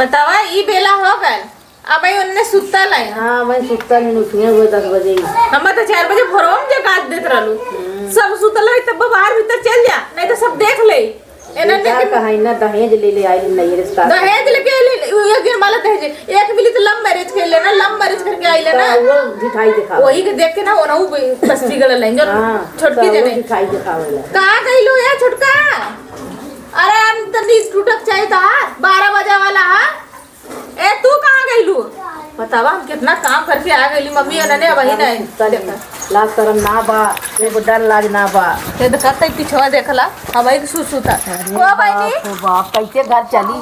बतावा ई बेला हो गल अब आई उन्ने सुत्ता लाई। हाँ मैं सुत्ता नहीं उठिए वो 10 बजे हम तो 4 बजे भोरम जगा देत रहलू सब सुतल रही तब बाहर भीतर चल जा नहीं तो सब देख ले एना ने कहां ना दहेज ले आई नहीं रिश्ता दहेज लेके आइले एक दिन माला दहेज एक मिली तो लव मैरिज कर लेना लव मैरिज करके आइले ना वो दिखाई दिखा वही के देख के ना ओना बस्ती गल लेंगे छोटकी जने दिखाई दिखावेला कहां गइलो या छोटका अरे हम तो नी टूटक चाहिए था 12 बजे वाला ए तू कहां गइलू बतावा हम कितना काम करके आ गइली मम्मी अनने वही नहीं लाज शरम ना बा एगो डर लाज ना बा ते देखत पिछवा देखला हवाई के सुसुता को बहनी ओ बाप कैसे घर चली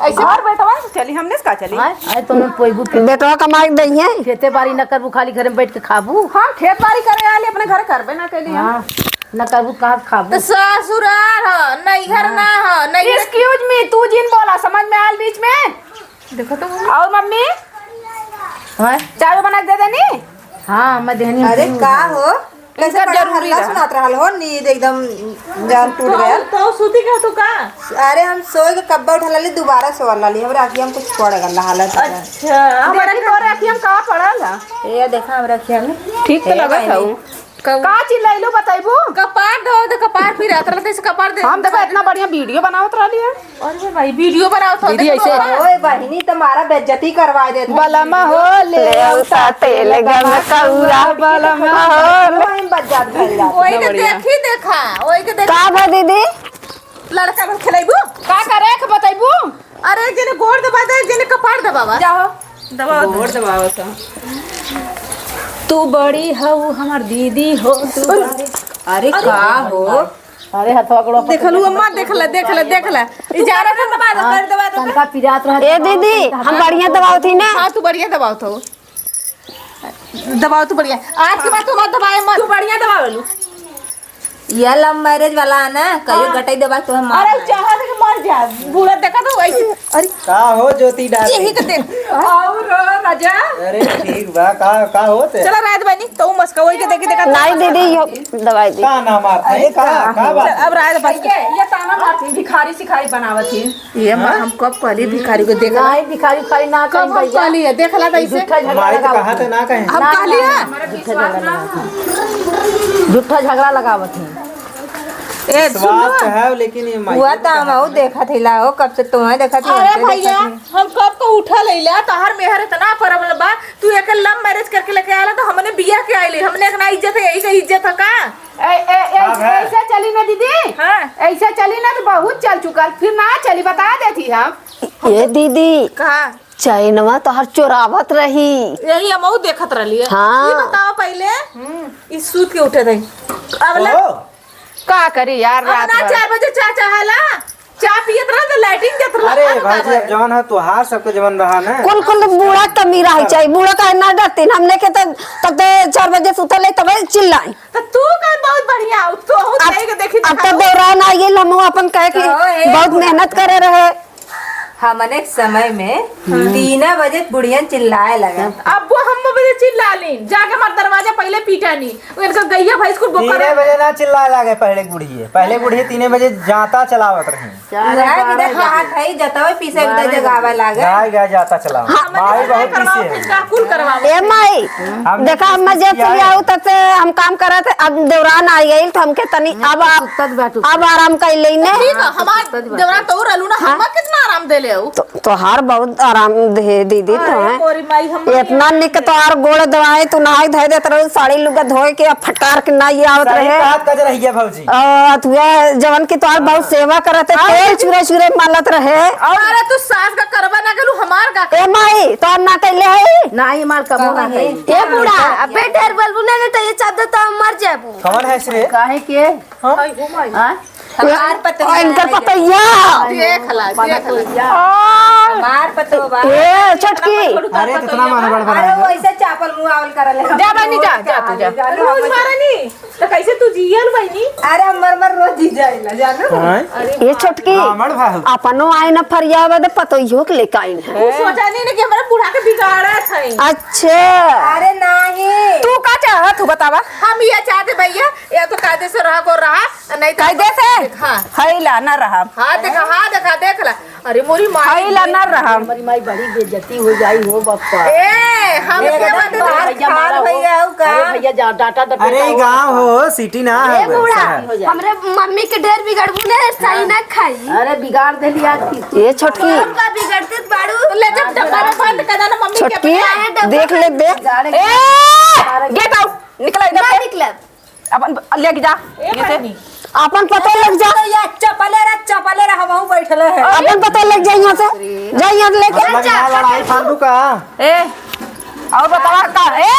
ऐसे घर बेटवा चली हमने का चली आए तुम पोइबू बेटवा कमाई दइए खेते बाड़ी न करबू खाली घर में बैठ के खाबू हां खेत बाड़ी करे आले अपने घर करबे ना कैली हां न करबू कहां खाबू तो ससुराल ह नहीं घर ना ह नहीं एक्सक्यूज मी तू जिन बोला समझ में आल बीच में देखो तो और मम्मी हां चाय बना के दे देनी हां मैं देहनी अरे का हो कैसे हल्ला सुनात रहल हो नींद एकदम जान टूट गया तो सूती का तो का अरे हम सोए के कब्बा उठा ली दोबारा सोवल ली हमरा आखिया में कुछ पड़ गल हालत अच्छा हमारे तोरे आखिया में का पड़ल ये देखा हमरा आखिया में ठीक तो लगत हूं का चिल्लाइलो बताइबो कपार दो तो कपार फिर आत रहते से कपार दे हम देखो इतना बढ़िया वीडियो बनावत रहली है अरे भाई वीडियो बनावत हो दीदी ऐसे ओए बहिनी तुम्हारा बेइज्जती करवा दे बलमा हो ले उता तेल गम कौरा बलमा हो हम बज्जात भइल जात ओई के देखी देखा ओई के देख का भा दीदी लड़का बन खेलाइबो का करे के बताइबो अरे जने गोड़ दबा दे जने कपार दबावा जाओ दबाओ गोड़ दबाओ तो तू बड़ी हो हमार दीदी हो तू अरे का हो अरे हथवा कड़ो देखलू अम्मा देखला इजारा ना दबा दो तनका पिरात रह ए दीदी हम बढ़िया दबाव थी ना हां तू बढ़िया दबाओ तो बढ़िया आज के बाद तू मत दबाए मत तू बढ़िया दबावे लू ये लव मैरिज वाला है ना कहियो गटाई देबा तो हम अरे चाहा के मर जा बूढ़ा देखा तो वैसे अरे का हो ज्योति डाल यही तो देख और राजा अरे ठीक बा का होते चला रात बनी तो मस्का वही के देखी देखा नहीं दीदी यो दवाई दी का ना मारते हैं का बात अब रात बस ये ताना मारती भिखारी सिखारी बनावत थी ये हम कब पहले भिखारी को देखा नहीं भिखारी खाली ना कहीं कब पहले है देखला तो ऐसे झूठा झगड़ा हमारे तो लगा कहा थे ना कहें हम कह लिया झूठा झगड़ा लगावत है ए स्वास्थ्य है लेकिन ये माइक हुआ था हम देखा थे ला हो कब से तुम्हें देखा थी अरे भैया हम कब को उठा लेला तोहर मेहर इतना परबल बा तू एक लव मैरिज करके लेके आला तो हमने बिया के आइले हमने एक ना इज्जत है यही का इज्जत है का ऐसे चली ना दीदी हां ऐसे चली ना तो बहुत चल चुका फिर ना चली बता देती हम ये दीदी कहा चैनवा तो हर चोरावत रही यही हम देखत रहली है हाँ। ये बताओ पहले इस सूत के उठे थे अब ले का करी यार रात ना 4 बजे चाय चाहला चाय पियत रह तो लाइटिंग जत रह अरे भाई साहब जवान है तो हार सबके जवान रहा ना कुल बूढ़ा कमी रह चाहिए बूढ़ा का ना डरती हमने के तब 4 बजे सुतले तब चिल्लाई तो तू का बहुत बढ़िया तो हो जाएगा देखी अब तो दौरान आ गेल हम अपन कहे कि बहुत मेहनत करे रहे हमने एक समय में 3 बजे बुढ़िया चिल्लाए लगा अब वो हम बजे चिल्ला ली जाके हमारा दरवाजा पहले पीटा नहीं उनका गैया भैंस को बोकर 3 बजे ना चिल्ला लगे पहले बुढ़िए 3 बजे जाता चलावत रही हाथ है जतवे पीछे उधर जगावे लागे गाय जाता चलाओ माई बहुत पीछे है इसका कुल करवाओ ए माई देखा हम जब से आऊ तब से हम काम करत अब दौरान आ गई तो हमके तनी अब आराम कर लेने ठीक है हमार दौरा तो रहलू ना हम कितना आराम दे ले तो हार बहुत आराम दे दीदी तो है मोरी माई हम इतना निक तो हार गोड़ दवाए तो नहाई धोए देत रहो साड़ी लुगा धोए के अब फटकार के ना ये आवत सही रहे बात कज रही है भौजी तुआ जवन की तोहार बहुत सेवा करत है तेल चूरे मालत रहे अरे तू सास का करवा ना गेलू हमार का ए माई तो ना कैले है नहीं मार कबो ना है ए बूढ़ा अब बेटर बलबुना ने तो ये चादर तो मर जाबू कौन है रे काहे के ओ माई हमार पतवा इनका पतैया देखला हमार पतवा ए छोटकी अरे कितना मन बड़ बड़ा अरे वो ऐसे चापल मुंह आवल करल है जा बनी जा तू जा रोज मारनी तो कैसे तू जियल बनी अरे मर रोज जी जाइला जानो ये छोटकी मड़ भाऊ अपनो आई न फरियाव दे पतोइयो के लेके आई है तू सोचा नहीं ना कि हमारा बूढ़ा के बिगाड़ा था अच्छा अरे नहीं तू का चाहत तू बतावा हम ये चाहते भैया या तो कायदे से रहा को रहा नहीं कायदे से हाँ हैला ना रहा हाँ देखा देखला अरे मोरी माई खइला न रहा हमारी माई बड़ी बेइज्जती हो जाई हो बापा ए हम के बात भैया मारा हो भैया का अरे भैया जा डाटा दे अरे ई गांव हो सिटी ना है शहर। हमरे मम्मी के ढेर बिगड़बू ने सही ना खाई अरे बिगाड़ देली आज की ये छोटकी का बिगड़ते बाड़ू ले जब डब्बा में बंद कर देना मम्मी के छोटकी देख ले देख गेट आउट निकल इधर से निकलब अपन लेके जा ये से अपन पता लग जा चपले रे हम बैठल है अपन पता लग जा यहाँ से जा यहाँ लेके मतलब यहाँ लड़ाई फालतू का ए और बतावा का ए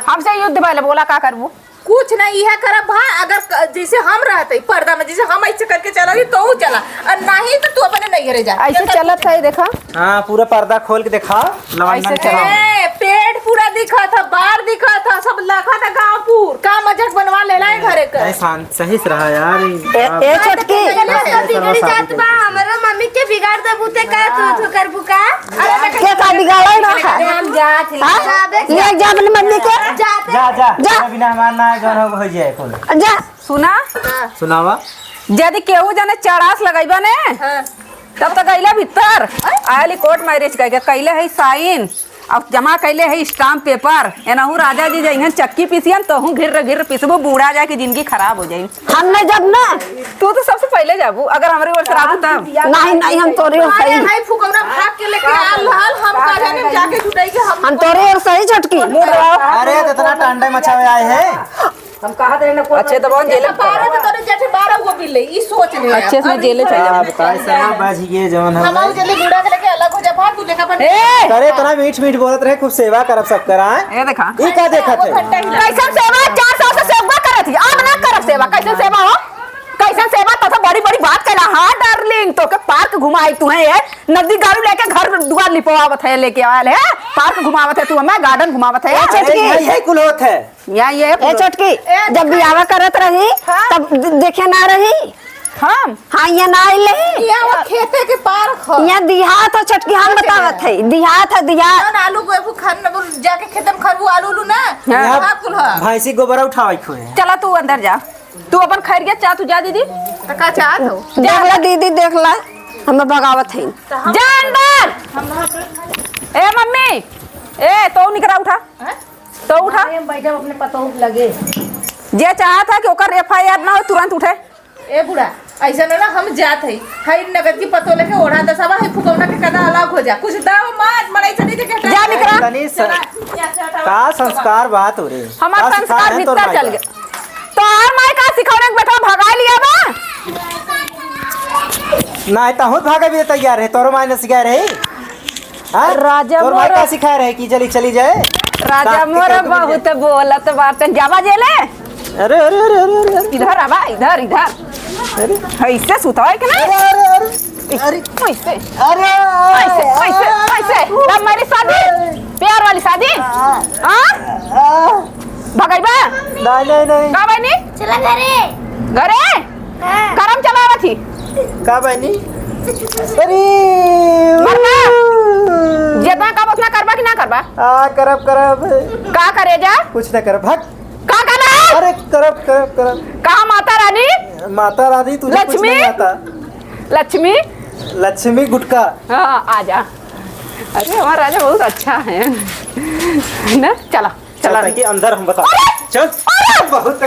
हमसे युद्ध वाले बोला का करबू कुछ नहीं यह करब भा अगर जैसे हम रहते पर्दा में जैसे हम ऐसे करके चला रही तो चला और नहीं तो तू अपने नहीं घरे जा ऐसे चलत है देखा हाँ पूरा पर्दा खोल के दिखा लवंडन ऐसे चला पेट पूरा दिखा था बाहर दिखा था सब लखा था गाँवपुर का मजाक बनवा लेना है घरे का नहीं शांत सही से रहा यार ए छोटकी बिगड़ी जात बा हमरा मम्मी के बिगाड़ देबू ते का तू करबू का के का बिगाड़े ना हम जात ले जा अपनी मम्मी के जा जा जा बिना हमार ना जौन हो जाए कुल जा सुना सुनावा यदि केहू जाने चढ़ास लगैबा ने तब तक अइला भीतर आयली कोर्ट मैरिज करके कैले है साइन अब जमा कैले है स्टाम्प पेपर एनाहू राजा जी जइहन चक्की पीसियन तोहू घिर घिर पिसबू बूढ़ा जाए कि जिंदगी खराब हो जाई हम नहीं जब ना तू तो सबसे पहले जाबू अगर हमारे ओर से राबू तब नहीं नहीं हम तोरे और अरे सही भाई फुकौना भाग के लेके आल हाल हम का जाने जाके जुटाई के हम तोरे और सही छोटकी अरे तो इतना टांडे मचावे आए हैं हम कहा दे ना अच्छे तो बहुत जेले बारह तो तोरे जेठे 12 वो बिल्ले ई सोच ले अच्छे से जेले चले क्या बताए सना बाजी के जवन हम है जल्दी बूढ़ा के लेके अलग हो जा भाग तू देखा पर ए करे तना मीठ मीठ बोलत रहे खूब सेवा करब सब कराए ए देखा ई का देखत है कैसन सेवा 400 से सेवा करत ही अब ना करब सेवा कैसन सेवा हो कैसन सेवा तो बड़ी बड़ी बात कहला हां डार्लिंग तो के पार्क घुमाई तू है ये नदी गाड़ी लेके घर द्वार लिपवावत है लेके आयल है पार्क घुमावत है तू हमें गार्डन घुमावत है यही कुल होत है या ये ए छोटकी जब बियाह करत रही तब देखे ना रही हम हाँ ये ना आइले यहाँ खेते के पार्क हो यहाँ दिहात हो छोटकी हम बतावत है दिहात है दिहात ना आलू को खान जाके खेत में खरबू आलू लू ना यहाँ भाग कुल है भैंसी गोबर उठावे खोए चला तू अंदर जा तू अपन खैरियत चाह तू जा दीदी तो का चाहत हो देख ला दीदी देख ला हमें भगावत है जा अंदर ए मम्मी ए तो निकरा उठा तो उठा बैठे अपने पतों लगे जे चाहा था कि ओकर एफआईआर ना हो तुरंत उठे ए बुढ़ा ऐसा ना हम जात है हई नगद की पतो लेके ओढ़ा दसवा है फुकौना के कदा अलग हो जा कुछ दाव मात मड़ाई चली के जा निकरा तनी का संस्कार बात हो रे हमार का सिखा संस्कार रहे हैं तोर भीतर माई चल का? गए तो और माई का सिखौने के बेटा भगा लिया बा नहीं तो खुद भागे भी तैयार है तोर माई ने सिखाए रहे हाँ? राजा तोर माई मोर- का सिखाए रहे कि चली चली जाए राजा ताकत मोर के कभी बहुत बोलत बात जावा जेले अरे अरे अरे अरे अरे अरे इधर आवा इधर इधर ऐसे सुतवा है कि ना अरे अरे अरे ऐसे अरे ऐसे ऐसे ऐसे लव मेरी शादी प्यार वाली शादी हाँ भगाइबा नहीं नहीं नहीं का बनी चला घरे घरे करम चलावा थी का बनी अरे मरना जितना का उतना करबा कि ना करबा हाँ करब करब का करे जा कुछ ना करब भाग का करना अरे करब करब करब कहा माता रानी माता रानी तुझे कुछ लक्ष्मी? नहीं आता लक्ष्मी लक्ष्मी गुटका हाँ आजा अरे हमारा राजा बहुत अच्छा है ना चला चला चल कि अंदर हम बता चल बहुत